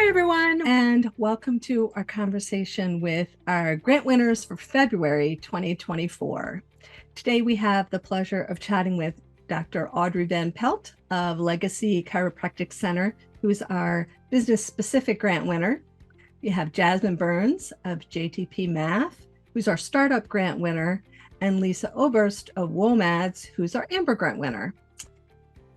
everyone, and welcome to our conversation with our grant winners for February 2024. Today, we have the pleasure of chatting with Dr. Audrey VanPelt of Legacy Chiropractic Center, who's our business-specific grant winner. We have Jasmine Burns of jtpmath, who's our startup grant winner, and Lisa Oberst of Womads, who's our Amber grant winner.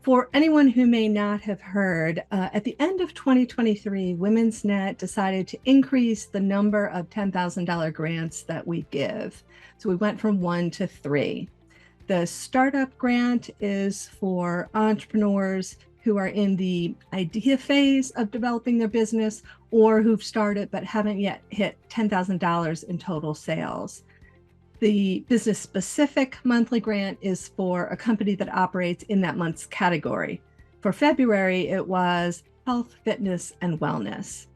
For anyone who may not have heard, at the end of 2023, Women's Net decided to increase the number of $10,000 grants that we give. So we went from 1 to 3. The startup grant is for entrepreneurs who are in the idea phase of developing their business or who've started but haven't yet hit $10,000 in total sales. The business-specific monthly grant is for a company that operates in that month's category. For February, it was health, fitness, and wellness.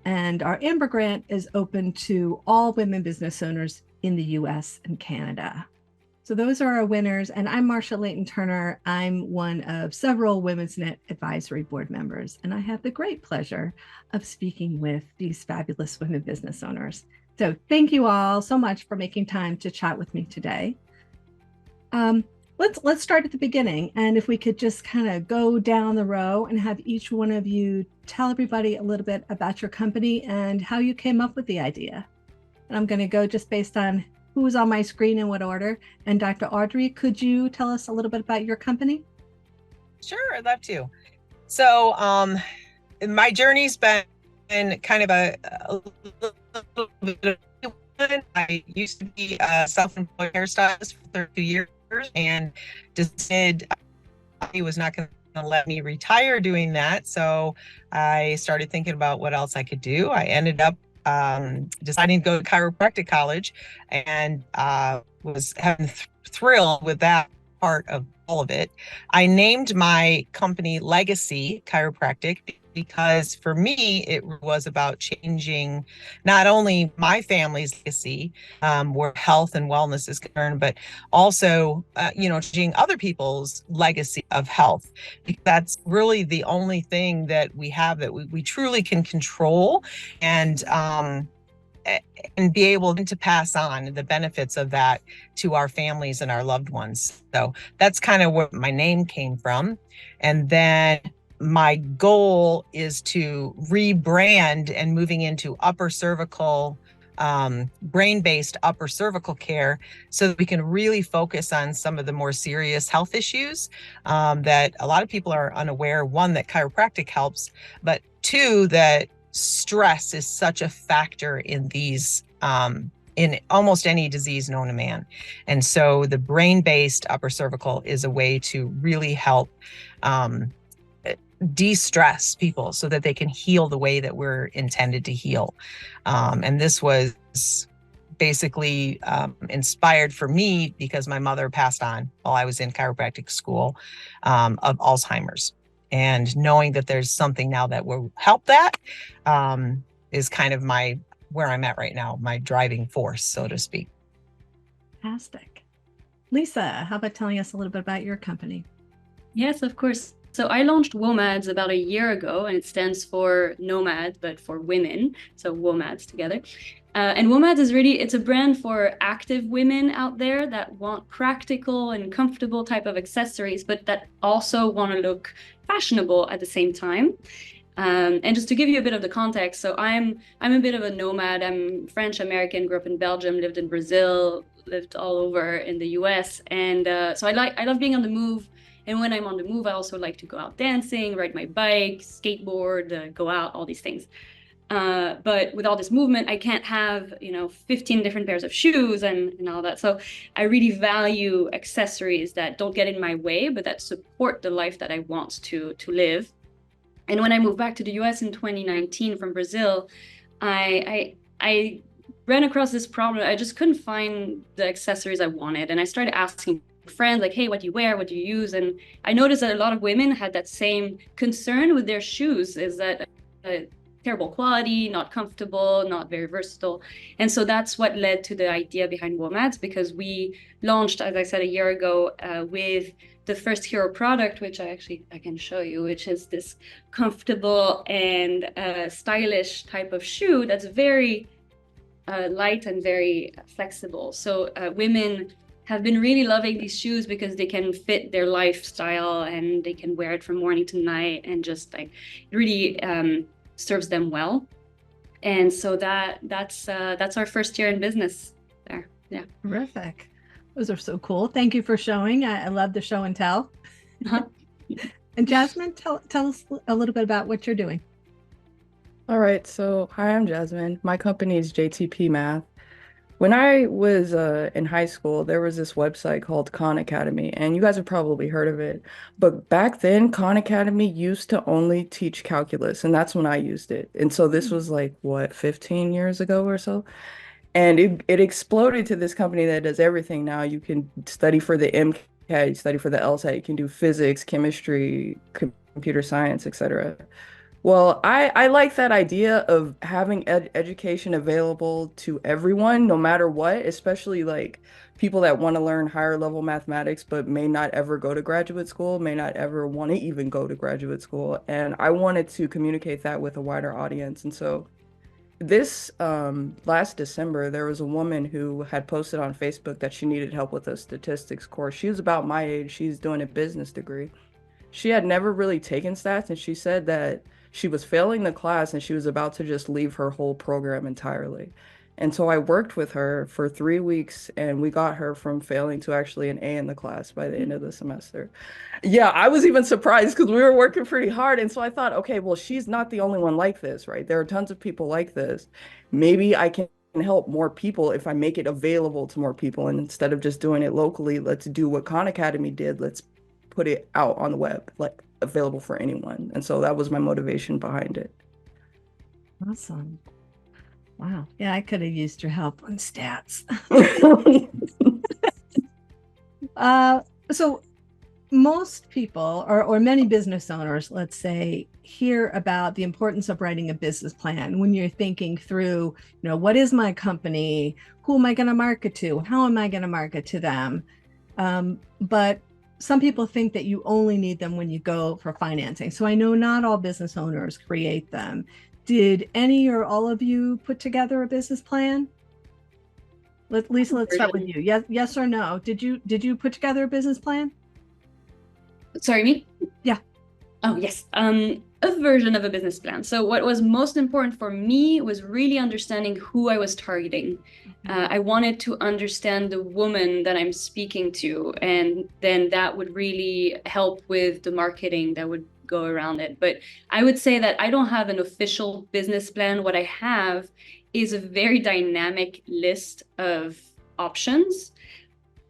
And our Amber grant is open to all women business owners in the US and Canada. So those are our winners. And I'm Marsha Layton-Turner. I'm one of several Women's Net Advisory Board members. And I have the great pleasure of speaking with these fabulous women business owners. So thank you all so much for making time to chat with me today. Let's start at the beginning. And if we could just kind of go down the row and have each one of you tell everybody a little bit about your company and how you came up with the idea. And I'm going to go just based on who's on my screen in what order. And Dr. Audrey, could you tell us a little bit about your company? Sure, I'd love to. So my journey's been kind of a little bit of fun. I used to be a self-employed hairstylist for 32 years and decided he was not going to let me retire doing that. So I started thinking about what else I could do. I ended up deciding to go to chiropractic college and was having thrill with that part of all of it. I named my company Legacy Chiropractic because for me, it was about changing not only my family's legacy, where health and wellness is concerned, but also, changing other people's legacy of health. Because that's really the only thing that we have that we truly can control and be able to pass on the benefits of that to our families and our loved ones. So that's kind of where my name came from. And then my goal is to rebrand and moving into upper cervical, brain-based upper cervical care so that we can really focus on some of the more serious health issues that a lot of people are unaware. One, that chiropractic helps, but two, that stress is such a factor in these in almost any disease known to man. And so the brain-based upper cervical is a way to really help de-stress people so that they can heal the way that we're intended to heal. And this was basically inspired for me because my mother passed on while I was in chiropractic school of Alzheimer's. And knowing that there's something now that will help that is kind of where I'm at right now, my driving force, so to speak. Fantastic. Lisa, how about telling us a little bit about your company? Yes, of course. So I launched Womads about a year ago, and it stands for Nomad, but for women. So Womads together. And Womads it's a brand for active women out there that want practical and comfortable type of accessories, but that also want to look fashionable at the same time. And just to give you a bit of the context, so I'm a bit of a nomad. I'm French American, grew up in Belgium, lived in Brazil, lived all over in the US, and so I love being on the move. And when I'm on the move, I also like to go out dancing, ride my bike, skateboard, go out, all these things. But with all this movement, I can't have 15 different pairs of shoes and all that. So I really value accessories that don't get in my way, but that support the life that I want to live. And when I moved back to the US in 2019 from Brazil, I ran across this problem. I just couldn't find the accessories I wanted. And I started asking friends, like, hey, what do you wear? What do you use? And I noticed that a lot of women had that same concern with their shoes, is that terrible quality, not comfortable, not very versatile. And so that's what led to the idea behind Womads, because we launched, as I said, a year ago with the first hero product, which I can show you, which is this comfortable and stylish type of shoe that's very light and very flexible. So women have been really loving these shoes because they can fit their lifestyle and they can wear it from morning to night, and just like it really serves them well. And so that's our first year in business there. Yeah. Terrific. Those are so cool. Thank you for showing. I love the show and tell. Uh-huh. And Jasmine, tell us a little bit about what you're doing. All right, so hi, I'm Jasmine. My company is jtpmath. When I was in high school, there was this website called Khan Academy, and you guys have probably heard of it. But back then, Khan Academy used to only teach calculus, and that's when I used it. And so this was like, what, 15 years ago or so? And it exploded to this company that does everything now. You can study for the MCAT, you study for the LSAT, you can do physics, chemistry, computer science, etc. Well, I like that idea of having education available to everyone, no matter what, especially like people that want to learn higher level mathematics, but may not ever go to graduate school, may not ever want to even go to graduate school. And I wanted to communicate that with a wider audience. And so this last December, there was a woman who had posted on Facebook that she needed help with a statistics course. She was about my age. She's doing a business degree. She had never really taken stats, and she said that she was failing the class and she was about to just leave her whole program entirely. And so I worked with her for 3 weeks, and we got her from failing to actually an A in the class by the end of the semester. Yeah, I was even surprised because we were working pretty hard. And so I thought, okay, well, she's not the only one like this, right? There are tons of people like this. Maybe I can help more people if I make it available to more people. And instead of just doing it locally, let's do what Khan Academy did. Let's put it out on the web, like available for anyone. And so that was my motivation behind it. Awesome. Wow. Yeah, I could have used your help on stats. So most people or many business owners, let's say, hear about the importance of writing a business plan when you're thinking through, what is my company? Who am I going to market to? How am I going to market to them? But some people think that you only need them when you go for financing. So I know not all business owners create them. Did any or all of you put together a business plan? Lisa, let's start with you. Yes or no? Did you put together a business plan? Sorry, me? Yeah. Oh, yes. A version of a business plan. So what was most important for me was really understanding who I was targeting. I wanted to understand the woman that I'm speaking to, and then that would really help with the marketing that would go around it. But I would say that I don't have an official business plan. What I have is a very dynamic list of options.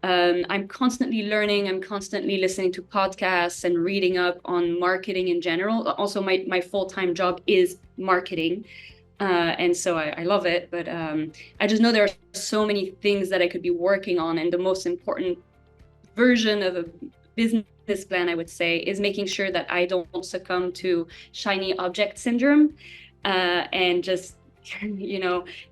I'm constantly learning. I'm constantly listening to podcasts and reading up on marketing in general. Also, my full-time job is marketing. And so I love it. But I just know there are so many things that I could be working on. And the most important version of a business plan, I would say, is making sure that I don't succumb to shiny object syndrome and just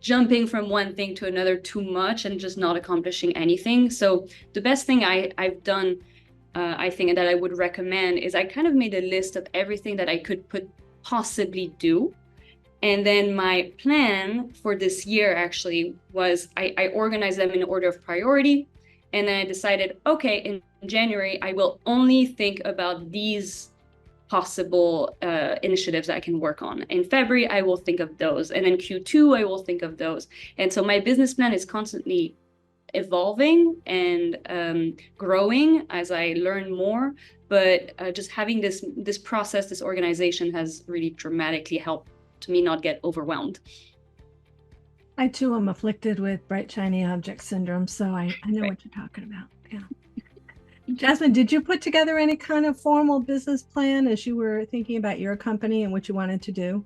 jumping from one thing to another too much and just not accomplishing anything. So the best thing I've done, I think, and that I would recommend is I kind of made a list of everything that I could possibly do. And then my plan for this year actually was I organized them in order of priority. And then I decided, okay, in January, I will only think about these possible initiatives I can work on. In February, I will think of those. And in Q2, I will think of those. And so my business plan is constantly evolving and growing as I learn more. But just having this process, this organization has really dramatically helped to me not get overwhelmed. I too am afflicted with bright, shiny object syndrome. So I know what you're talking about. Yeah. Jasmine, did you put together any kind of formal business plan as you were thinking about your company and what you wanted to do?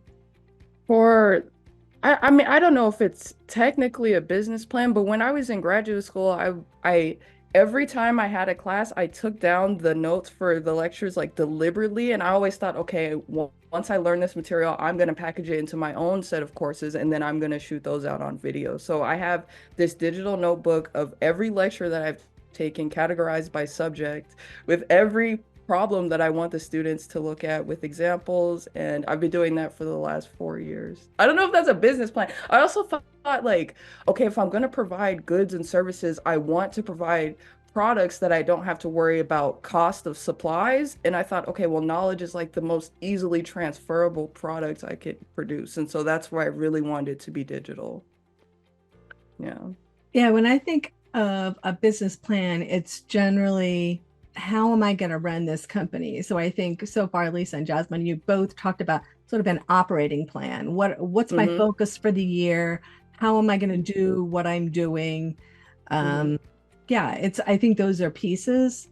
I mean, I don't know if it's technically a business plan, but when I was in graduate school, I every time I had a class, I took down the notes for the lectures like deliberately, and I always thought, okay, well, once I learn this material, I'm going to package it into my own set of courses, and then I'm going to shoot those out on video. So I have this digital notebook of every lecture that I've taken, categorized by subject, with every problem that I want the students to look at with examples. And I've been doing that for the last 4 years. I don't know if that's a business plan. I also thought like, okay, if I'm going to provide goods and services, I want to provide products that I don't have to worry about cost of supplies. And I thought, okay, well, knowledge is like the most easily transferable product I could produce. And so that's why I really wanted it to be digital. Yeah. Yeah, when I think of a business plan, it's generally, how am I going to run this company? So I think so far, Lisa and Jasmine, you both talked about sort of an operating plan. What's my focus for the year? How am I going to do what I'm doing? Yeah, I think those are pieces.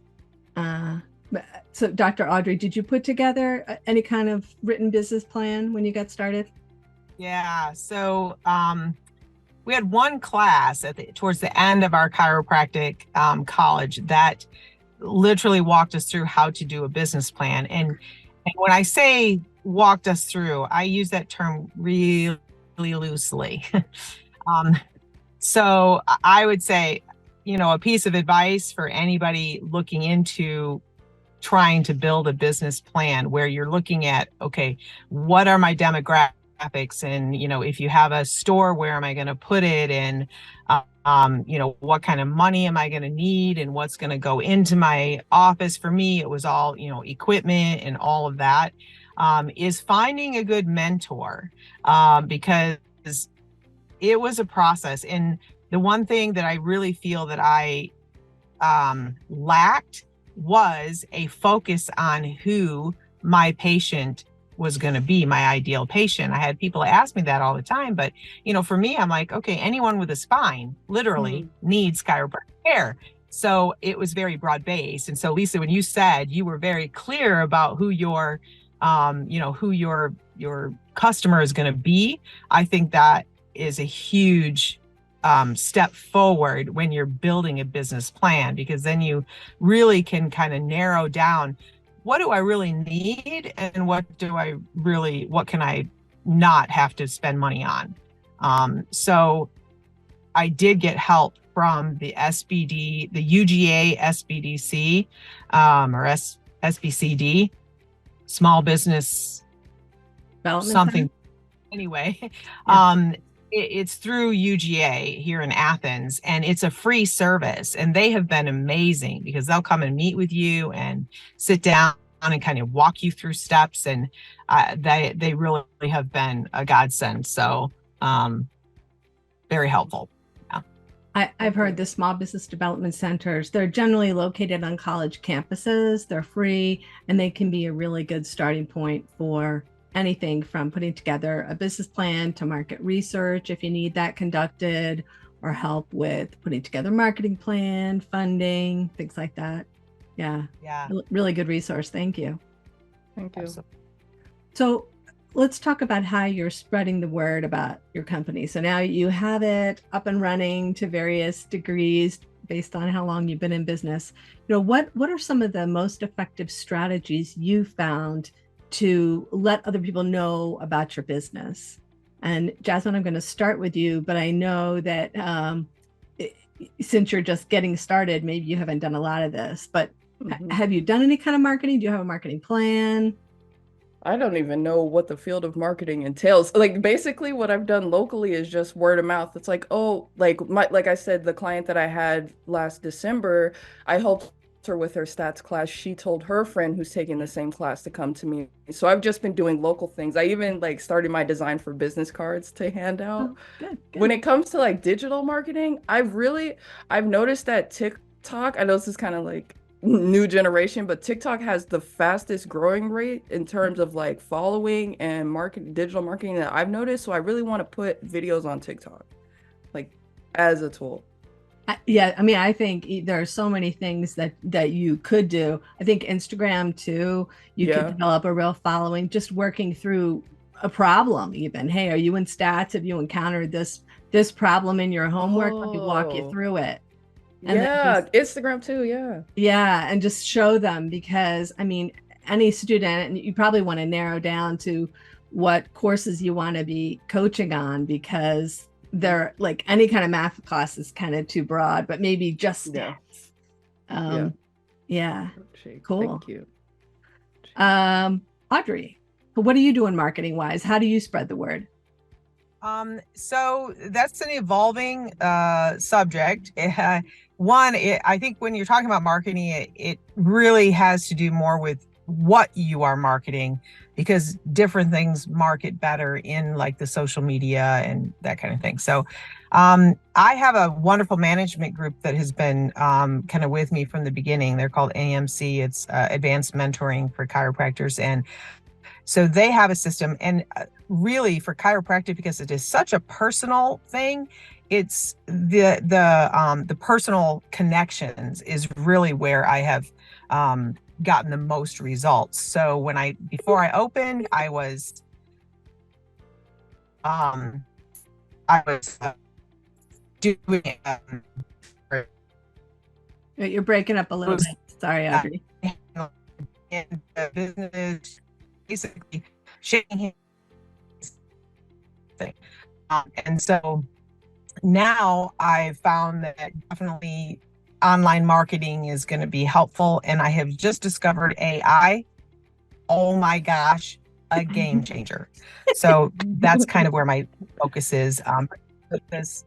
So Dr. Audrey, did you put together any kind of written business plan when you got started? Yeah, so we had one class towards the end of our chiropractic college that literally walked us through how to do a business plan. And when I say walked us through, I use that term really loosely. So I would say, a piece of advice for anybody looking into trying to build a business plan, where you're looking at, okay, what are my demographics? And, if you have a store, where am I going to put it? And, what kind of money am I going to need, and what's going to go into my office? For me, it was all, equipment and all of that, is finding a good mentor, because it was a process. And the one thing that I really feel that I lacked was a focus on who my patient was going to be, my ideal patient. I had people ask me that all the time, but for me, I'm like, okay, anyone with a spine literally needs chiropractic care. So it was very broad based. And so Lisa, when you said you were very clear about who your customer is going to be, I think that is a huge step forward when you're building a business plan, because then you really can kind of narrow down, what do I really need, and what can I not have to spend money on? So I did get help from the SBD, the UGA SBDC, or SBCD, Small Business Development something. Center? Anyway, Yeah. it's through UGA here in Athens, and it's a free service, and they have been amazing, because they'll come and meet with you and sit down and kind of walk you through steps, and they really have been a godsend. So very helpful. Yeah. I've heard the small business development centers, they're generally located on college campuses, they're free, and they can be a really good starting point for anything from putting together a business plan to market research if you need that conducted, or help with putting together marketing plan, funding, things like that. Yeah. Really good resource. Thank you. Thank you. Absolutely. So let's talk about how you're spreading the word about your company. So now you have it up and running to various degrees based on how long you've been in business. What are some of the most effective strategies you found to let other people know about your business? And Jasmine, I'm going to start with you, but I know that since you're just getting started, maybe you haven't done a lot of this, but have you done any kind of marketing? Do you have a marketing plan? I don't even know what the field of marketing entails. Like, basically what I've done locally is just word of mouth. It's like, oh, like I said, the client that I had last December, I helped her with her stats class. She told her friend who's taking the same class to come to me. So I've just been doing local things. I even started my design for business cards to hand out. Oh, good. When it comes to digital marketing, I've noticed that TikTok, I know this is kind of new generation, but TikTok has the fastest growing rate in terms of following and digital marketing that I've noticed. So I really want to put videos on TikTok as a tool. Yeah, I mean, I think there are so many things that you could do. I think Instagram too, you could develop a real following, just working through a problem even. Hey, are you in stats? Have you encountered this problem in your homework? Let me walk you through it. And Instagram too, yeah. Yeah, and just show them, because I mean, any student, and you probably want to narrow down to what courses you want to be coaching on, because they're any kind of math class is kind of too broad, but maybe just stats. Yeah. Shake. Cool. Thank you. Audrey, what are you doing marketing wise? How do you spread the word? So that's an evolving subject. I think when you're talking about marketing, it really has to do more with what you are marketing, because different things market better in like the social media and that kind of thing. So I have a wonderful management group that has been kind of with me from the beginning. They're called AMC. It's Advanced Mentoring for Chiropractors. And so they have a system, and really for chiropractic, because it is such a personal thing, it's the personal connections is really where I have gotten the most results. So before I opened, I was doing You're breaking up a little bit. Sorry, Audrey. in the business, basically shaking hands thing. And so now I've found that definitely online marketing is going to be helpful. And I have just discovered AI. Oh my gosh, a game changer. So that's kind of where my focus is, with this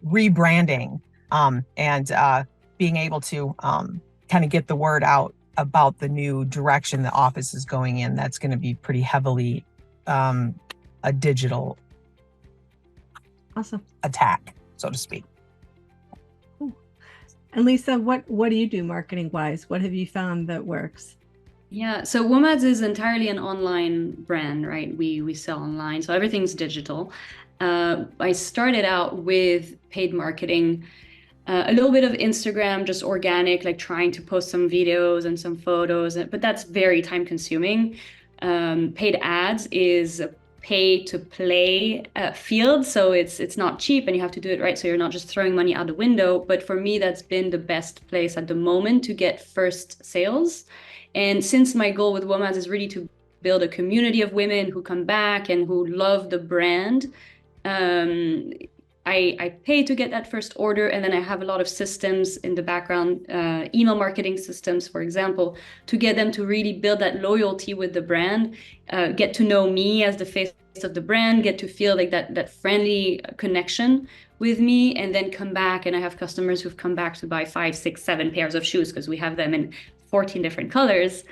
rebranding and being able to kind of get the word out about the new direction the office is going in. That's going to be pretty heavily a digital Awesome attack, so to speak. Cool. And Lisa, what do you do marketing wise? What have you found that works? Yeah, so Womads is entirely an online brand, right? We sell online, so everything's digital. I started out with paid marketing, a little bit of Instagram, just organic, like trying to post some videos and some photos, but that's very time consuming. Paid ads is a pay to play field, so it's not cheap and you have to do it right, so you're not just throwing money out the window. But for me, that's been the best place at the moment to get first sales. And since my goal with Womads is really to build a community of women who come back and who love the brand, I pay to get that first order, and then I have a lot of systems in the background, email marketing systems, for example, to get them to really build that loyalty with the brand, get to know me as the face of the brand, get to feel like that friendly connection with me, and then come back. And I have customers who've come back to buy 5, 6, 7 pairs of shoes because we have them in 14 different colors.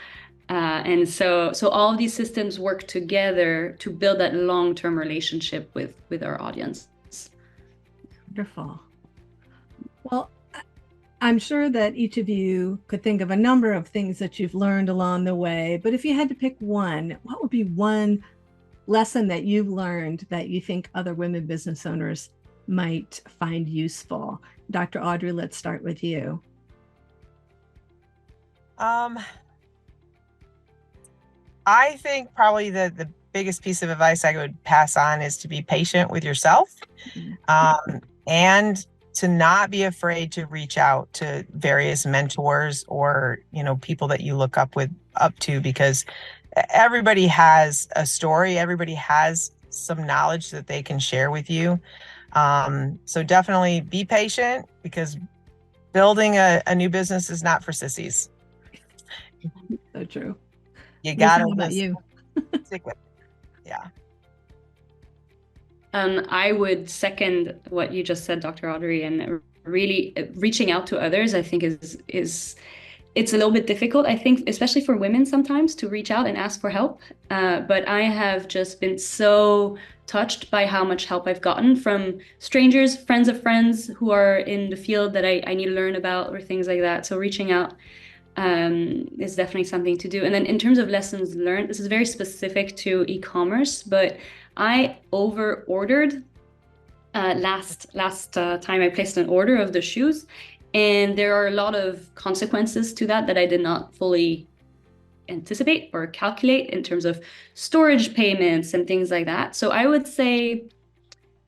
And so all of these systems work together to build that long-term relationship with our audience. Wonderful. Well, I'm sure that each of you could think of a number of things that you've learned along the way, but if you had to pick one, what would be one lesson that you've learned that you think other women business owners might find useful? Dr. Audrey, let's start with you. I think probably the biggest piece of advice I would pass on is to be patient with yourself, and to not be afraid to reach out to various mentors or, people that you look up to, because everybody has a story. Everybody has some knowledge that they can share with you. So definitely be patient, because building a new business is not for sissies. So true. You got to about you. stick with it. Yeah. I would second what you just said, Dr. Audrey, and really reaching out to others, I think is it's a little bit difficult, I think, especially for women sometimes, to reach out and ask for help. But I have just been so touched by how much help I've gotten from strangers, friends of friends who are in the field that I need to learn about, or things like that. So reaching out is definitely something to do. And then in terms of lessons learned, this is very specific to e-commerce, but I over ordered last time I placed an order of the shoes, and there are a lot of consequences to that I did not fully anticipate or calculate in terms of storage payments and things like that. So I would say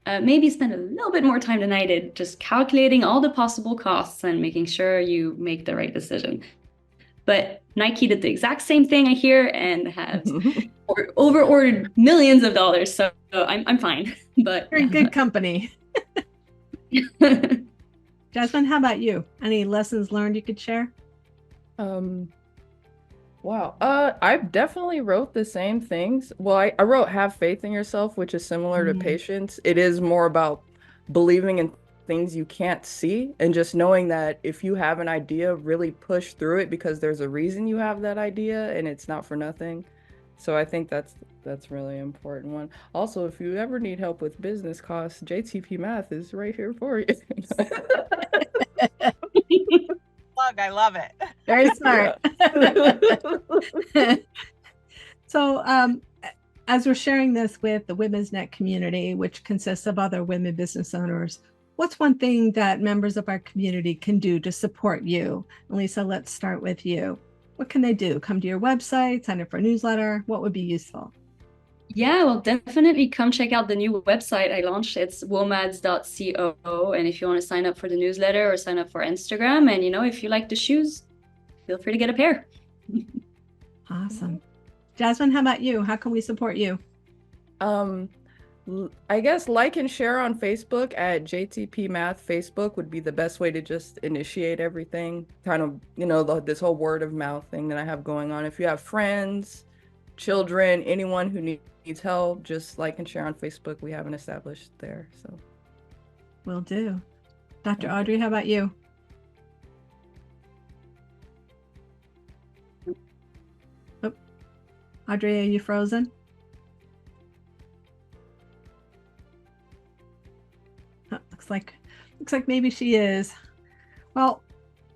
maybe spend a little bit more time than I did just calculating all the possible costs and making sure you make the right decision. But Nike did the exact same thing, I hear, and has over-ordered millions of dollars. So I'm fine. But you're in good company. Jasmine, how about you? Any lessons learned you could share? Wow. I definitely wrote the same things. Well, I wrote Have Faith in Yourself, which is similar to Mm. Patience. It is more about believing in things you can't see and just knowing that if you have an idea, really push through it because there's a reason you have that idea and it's not for nothing. So I think that's really important one. Also, if you ever need help with business costs, JTP Math is right here for you. Plug, I love it. Very smart. So, as we're sharing this with the Women's Net community, which consists of other women business owners, what's one thing that members of our community can do to support you? Lisa, let's start with you. What can they do? Come to your website, sign up for a newsletter? What would be useful? Yeah, well, definitely come check out the new website I launched. It's womads.co. And if you want to sign up for the newsletter or sign up for Instagram, and if you like the shoes, feel free to get a pair. Awesome. Jasmine, how about you? How can we support you? I guess like and share on Facebook at JTP Math. Facebook would be the best way to just initiate everything. Kind of, this whole word of mouth thing that I have going on. If you have friends, children, anyone who needs help, just like and share on Facebook. We have an established there. So Will do. Dr. Audrey, how about you? Oh, Audrey, are you frozen? Oh, looks like maybe she is. Well,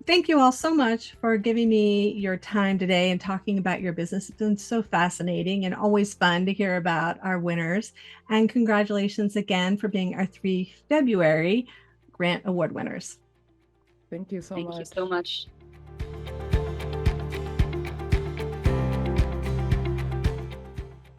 thank you all so much for giving me your time today and talking about your business. It's been so fascinating and always fun to hear about our winners. And congratulations again for being our 3 February Grant Award winners. thank you so Thank much. you so much.